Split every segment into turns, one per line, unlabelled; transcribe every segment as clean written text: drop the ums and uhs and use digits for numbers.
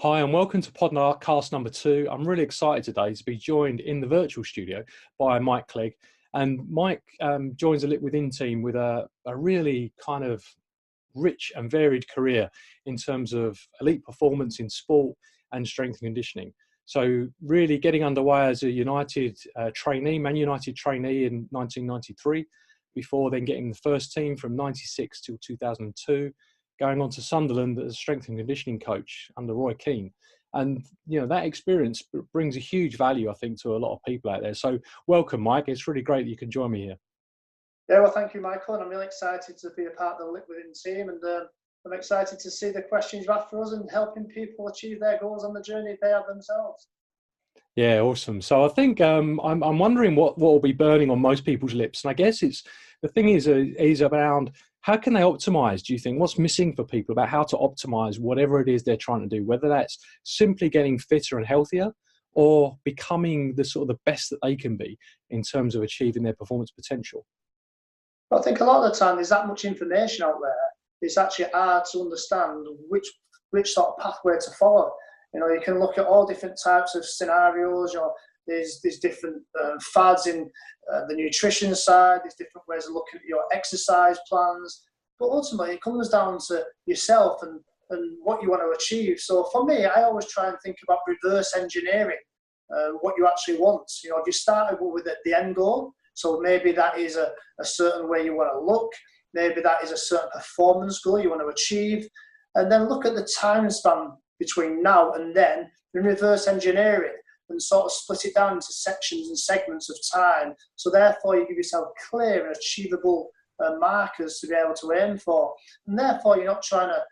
Hi, and welcome to podcast number 2. I'm really excited today to be joined in the virtual studio by Mike Clegg. And Mike joins the LitWithin team with a really kind of rich and varied career in terms of elite performance in sport and strength and conditioning. So really getting underway as a United trainee, Man United trainee in 1993, before then getting the first team from 96 till 2002, going on to Sunderland as a strength and conditioning coach under Roy Keane. And, that experience brings a huge value, I think, to a lot of people out there. So welcome, Mike. It's really great that you can join me here.
Yeah, well, thank you, Michael. And I'm really excited to be a part of the LitWithin team. And I'm excited to see the questions you have for us and helping people achieve their goals on the journey they have themselves.
Yeah, awesome. So I think I'm wondering what will be burning on most people's lips. And I guess the thing is around how can they optimize, do you think? What's missing for people about how to optimize whatever it is they're trying to do, whether that's simply getting fitter and healthier or becoming the sort of the best that they can be in terms of achieving their performance potential?
But I think a lot of the time there's that much information out there. It's actually hard to understand which sort of pathway to follow. You can look at all different types of scenarios. There's different fads in the nutrition side. There's different ways of looking at your exercise plans. But ultimately, it comes down to yourself and what you want to achieve. So for me, I always try and think about reverse engineering what you actually want. If you started with the end goal, so maybe that is a certain way you want to look. Maybe that is a certain performance goal you want to achieve. And then look at the time span between now and then and reverse engineer it and sort of split it down into sections and segments of time. So therefore you give yourself clear and achievable markers to be able to aim for. And therefore you're not trying to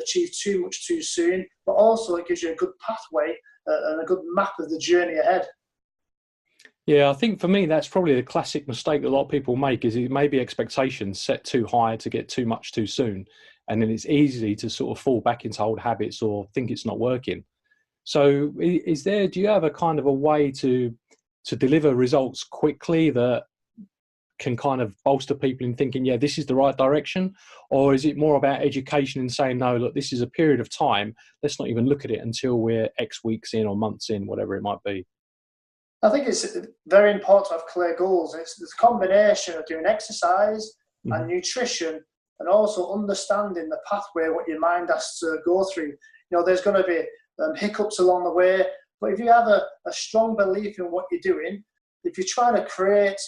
achieve too much too soon, but also it gives you a good pathway and a good map of the journey ahead.
Yeah, I think for me, that's probably the classic mistake that a lot of people make is maybe expectations set too high to get too much too soon. And then it's easy to sort of fall back into old habits or think it's not working. So do you have a kind of a way to deliver results quickly that can kind of bolster people in thinking, yeah, this is the right direction? Or is it more about education and saying, no, look, this is a period of time. Let's not even look at it until we're X weeks in or months in, whatever it might be.
I think it's very important to have clear goals. It's the combination of doing exercise and nutrition and also understanding the pathway, what your mind has to go through. There's going to be hiccups along the way, but if you have a strong belief in what you're doing, if you're trying to create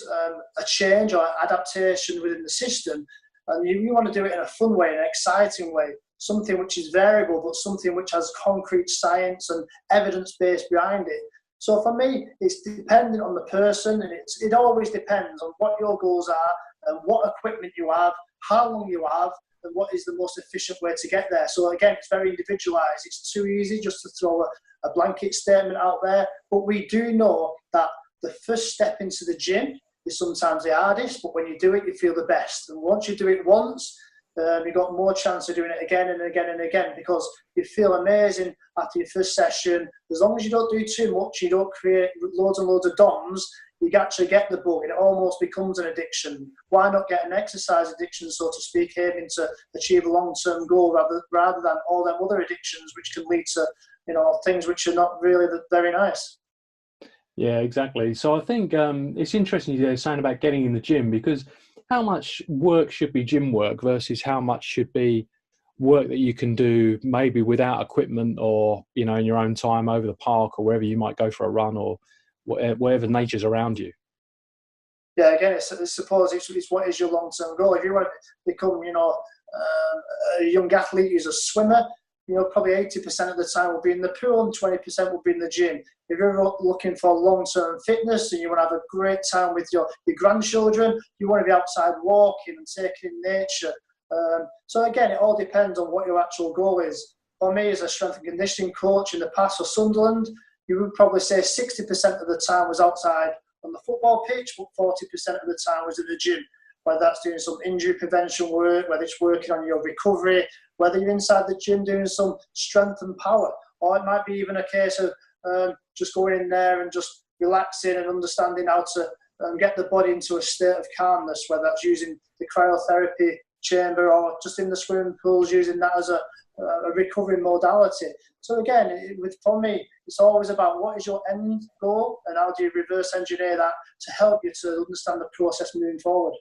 a change or adaptation within the system, and you want to do it in a fun way, an exciting way, something which is variable, but something which has concrete science and evidence base behind it. So for me, it's dependent on the person, and it always depends on what your goals are and what equipment you have, how long you have, and what is the most efficient way to get there. So again, it's very individualized. It's too easy just to throw a blanket statement out there. But we do know that the first step into the gym is sometimes the hardest, but when you do it, you feel the best. And once you do it once, you've got more chance of doing it again and again and again because you feel amazing after your first session. As long as you don't do too much, you don't create loads and loads of DOMs, you actually get the bug and it almost becomes an addiction. Why not get an exercise addiction, so to speak, aiming to achieve a long-term goal rather than all them other addictions which can lead to things which are not really very nice.
Yeah, exactly. So I think it's interesting you're saying about getting in the gym, because how much work should be gym work versus how much should be work that you can do maybe without equipment or, in your own time over the park or wherever you might go for a run or whatever nature's around you?
Yeah, again, I suppose it's what is your long-term goal. If you want to become, a young athlete who's a swimmer, probably 80% of the time will be in the pool and 20% will be in the gym. If you're looking for long-term fitness and you want to have a great time with your grandchildren, you want to be outside walking and taking in nature. So again, it all depends on what your actual goal is. For me, as a strength and conditioning coach in the past for Sunderland, you would probably say 60% of the time was outside on the football pitch, but 40% of the time was in the gym. Whether that's doing some injury prevention work, whether it's working on your recovery, whether you're inside the gym doing some strength and power, or it might be even a case of just going in there and just relaxing and understanding how to get the body into a state of calmness, whether that's using the cryotherapy chamber or just in the swimming pools, using that as a recovery modality. So again, for me, it's always about what is your end goal and how do you reverse engineer that to help you to understand the process moving forward.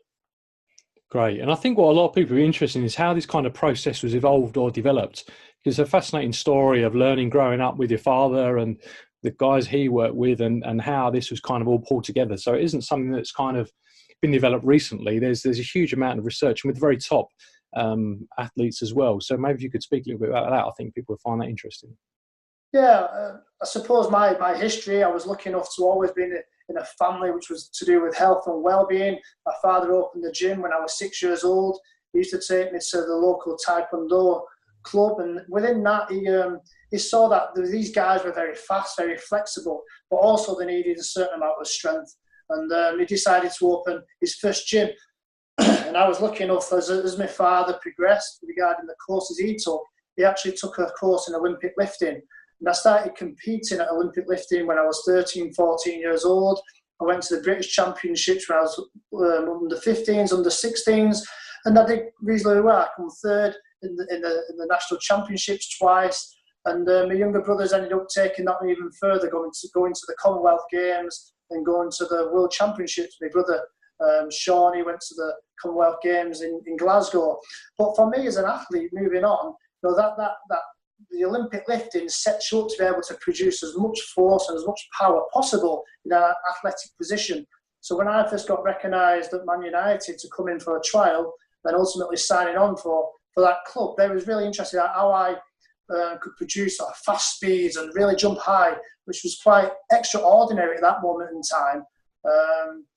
Great. And I think what a lot of people are interested in is how this kind of process was evolved or developed. Because it's a fascinating story of learning growing up with your father and the guys he worked with, and how this was kind of all pulled together. So it isn't something that's kind of been developed recently. There's a huge amount of research, and with the very top athletes as well. So maybe if you could speak a little bit about that, I think people would find that interesting.
Yeah, I suppose my history, I was lucky enough to always be in a family which was to do with health and well-being. My father opened the gym when I was 6 years old. He used to take me to the local Taekwondo club, and within that he saw that these guys were very fast, very flexible, but also they needed a certain amount of strength. And he decided to open his first gym. And I was lucky enough, as my father progressed regarding the courses he took, he actually took a course in Olympic lifting. And I started competing at Olympic lifting when I was 13, 14 years old. I went to the British Championships when I was under 15s, under 16s, and I did reasonably well. I come third in the national championships twice. And my younger brothers ended up taking that even further, going to the Commonwealth Games and going to the World Championships. My brother Sean, he went to the Commonwealth Games in Glasgow. But for me as an athlete, moving on, that the Olympic lifting sets you up to be able to produce as much force and as much power possible in an athletic position. So when I first got recognised at Man United to come in for a trial, then ultimately signing on for that club, they was really interested in how I could produce sort of fast speeds and really jump high, which was quite extraordinary at that moment in time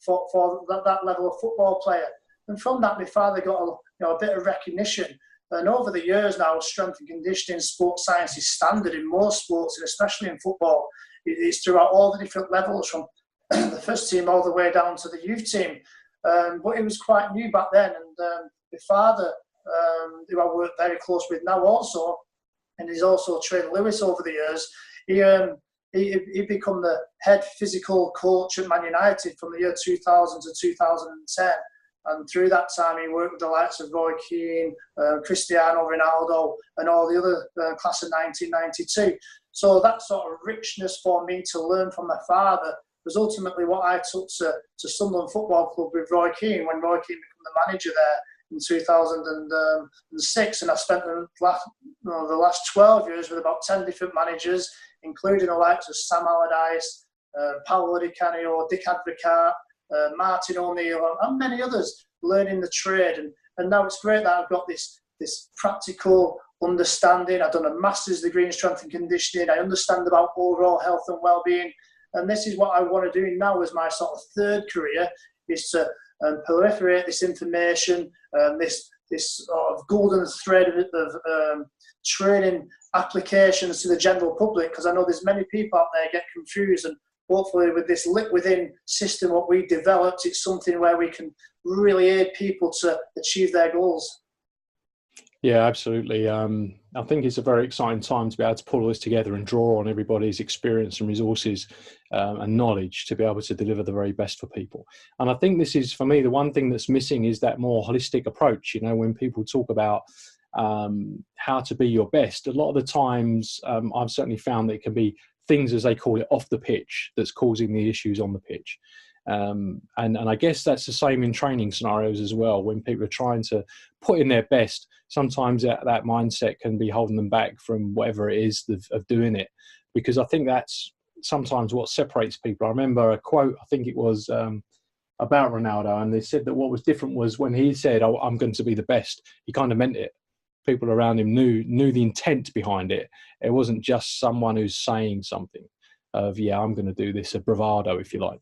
for that level of football player. And from that, my father got a bit of recognition. And over the years now, strength and conditioning, sports science is standard in most sports, and especially in football. It's throughout all the different levels, from the first team all the way down to the youth team. But it was quite new back then. And my father, who I work very close with now also, and he's also trained Lewis over the years, he become the head physical coach at Man United from the year 2000 to 2010. And through that time, he worked with the likes of Roy Keane, Cristiano Ronaldo, and all the other class of 1992. So that sort of richness for me to learn from my father was ultimately what I took to Sunderland Football Club with Roy Keane, when Roy Keane became the manager there in 2006. And I spent the last 12 years with about 10 different managers, including the likes of Sam Allardyce, Paolo Di Canio, Dick Advocat, Martin O'Neill, and many others, learning the trade. And now it's great that I've got this practical understanding. I've done a master's degree in strength and conditioning. I understand about overall health and well-being. And this is what I want to do now as my sort of third career, is to proliferate this information, this sort of golden thread of training applications to the general public, because I know there's many people out there get confused. And hopefully with this LitWithin system, what we developed, it's something where we can really aid people to achieve their goals.
Yeah, absolutely. I think it's a very exciting time to be able to pull all this together and draw on everybody's experience and resources and knowledge to be able to deliver the very best for people. And I think this is, for me, the one thing that's missing is that more holistic approach. You know, when people talk about how to be your best, a lot of the times I've certainly found that it can be things, as they call it, off the pitch that's causing the issues on the pitch. And I guess that's the same in training scenarios as well. When people are trying to put in their best, sometimes that mindset can be holding them back from whatever it is of doing it, because I think that's sometimes what separates people. I remember a quote, I think it was about Ronaldo, and they said that what was different was when he said, "Oh, I'm going to be the best," he kind of meant it. People around him knew the intent behind it. It wasn't just someone who's saying something of, yeah, I'm going to do this, a bravado, if you like.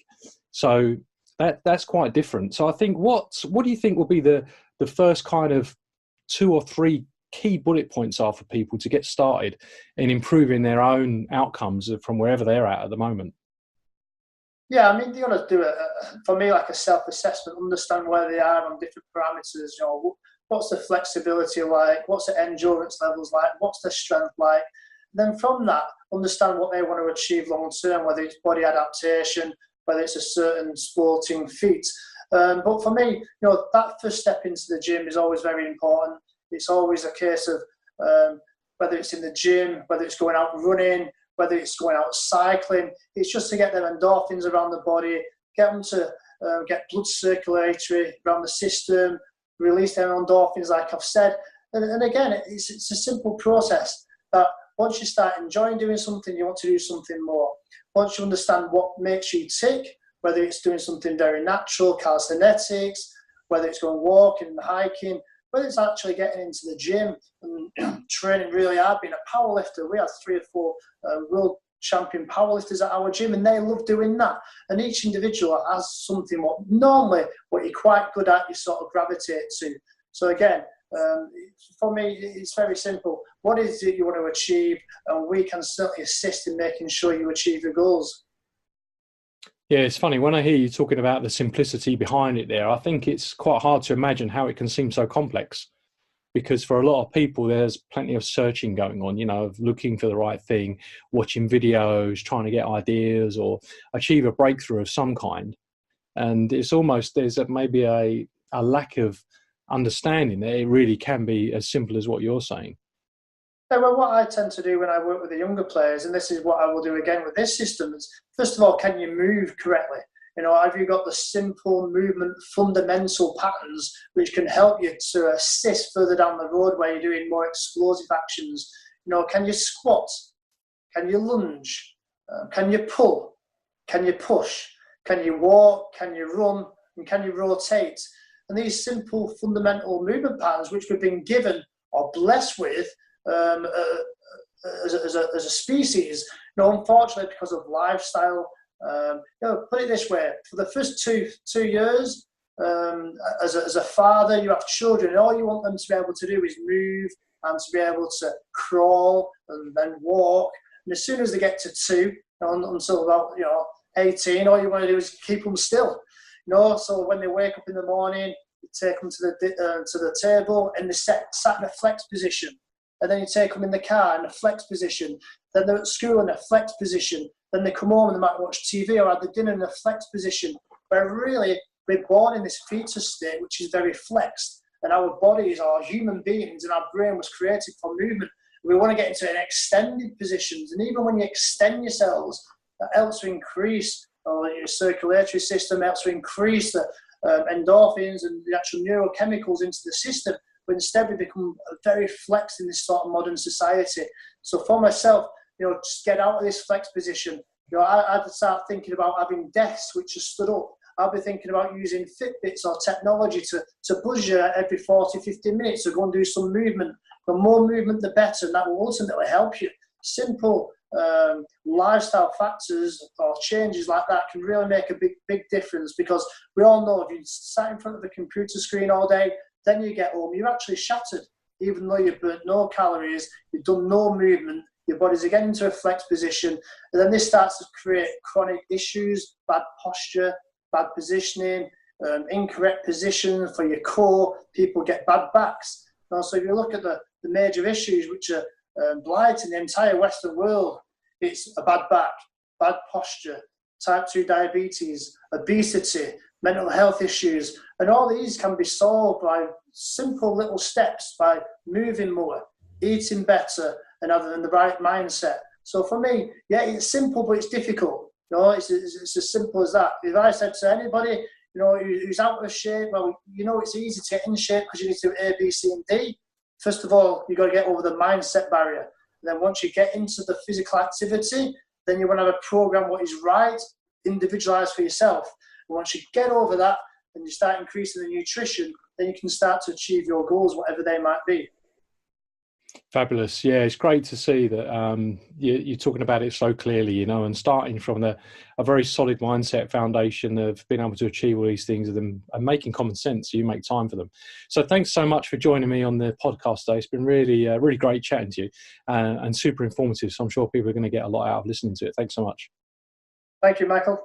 So that's quite different. So I think what do you think will be the first kind of 2 or 3 key bullet points are for people to get started in improving their own outcomes from wherever they're at the moment?
Yeah, I mean, you got to do it, for me, like a self-assessment, understand where they are on different parameters. You know, what's the flexibility like? What's the endurance levels like? What's the strength like? Then from that, understand what they want to achieve long term, whether it's body adaptation, whether it's a certain sporting feat. But for me, that first step into the gym is always very important. It's always a case of whether it's in the gym, whether it's going out running, whether it's going out cycling, it's just to get them endorphins around the body, get them to get blood circulatory around the system, release their endorphins, like I've said. And again, it's a simple process that once you start enjoying doing something, you want to do something more. Once you understand what makes you tick, whether it's doing something very natural, calisthenics, whether it's going walking, hiking, whether it's actually getting into the gym and training really hard, being a powerlifter. We have 3 or 4 world champion powerlifters at our gym, and they love doing that. And each individual has something what you're quite good at, you sort of gravitate to. So again, for me, it's very simple. What is it you want to achieve? And we can certainly assist in making sure you achieve your goals.
Yeah, it's funny when I hear you talking about the simplicity behind it there, I think it's quite hard to imagine how it can seem so complex, because for a lot of people, there's plenty of searching going on, of looking for the right thing, watching videos, trying to get ideas or achieve a breakthrough of some kind. And it's almost, there's maybe a lack of understanding that it really can be as simple as what you're saying.
Yeah, well, what I tend to do when I work with the younger players, and this is what I will do again with this system, is first of all, can you move correctly? Have you got the simple movement fundamental patterns which can help you to assist further down the road where you're doing more explosive actions? Can you squat? Can you lunge? Can you pull? Can you push? Can you walk? Can you run? And can you rotate? And these simple fundamental movement patterns which we've been given or blessed with as a species, unfortunately because of lifestyle, put it this way, for the first two years, as a father, you have children, and all you want them to be able to do is move and to be able to crawl and then walk. And as soon as they get to 2, until about 18, all you want to do is keep them still. So when they wake up in the morning, you take them to the table and they sat in a flex position. And then you take them in the car in a flex position. Then they're at school in a flex position. Then they come home and they might watch TV or have the dinner in a flex position. But really, we're born in this fetus state, which is very flexed. And our bodies are human beings and our brain was created for movement. We want to get into an extended positions. And even when you extend yourselves, that helps to increase your circulatory system, helps to increase the endorphins and the actual neurochemicals into the system. But instead we become very flexed in this sort of modern society. So for myself, just get out of this flex position. I'd start thinking about having desks which are stood up. I'll be thinking about using Fitbits or technology to buzz you every 40, 50 minutes to go and do some movement. The more movement, the better, and that will ultimately help you. Simple lifestyle factors or changes like that can really make a big difference, because we all know if you sat in front of the computer screen all day, then you get home, you're actually shattered. Even though you've burnt no calories, you've done no movement, your body's again into a flex position, and then this starts to create chronic issues, bad posture, bad positioning, incorrect position for your core. People get bad backs. So if you look at the major issues which are blighting the entire Western world, it's a bad back, bad posture, type 2 diabetes, obesity, mental health issues, and all these can be solved by simple little steps, by moving more, eating better, and having the right mindset. So for me, yeah, it's simple, but it's difficult. It's as simple as that. If I said to anybody, who's out of shape, well, it's easy to get in shape because you need to do A, B, C, and D. First of all, you've got to get over the mindset barrier. And then once you get into the physical activity, then you want to have a program what is right, individualized for yourself. And once you get over that and you start increasing the nutrition, then you can start to achieve your goals, whatever they might be.
Fabulous. Yeah, it's great to see that you're talking about it so clearly, and starting from a very solid mindset foundation of being able to achieve all these things and making common sense, so you make time for them. So thanks so much for joining me on the podcast today. It's been really, really great chatting to you and super informative. So I'm sure people are going to get a lot out of listening to it. Thanks so much.
Thank you, Michael.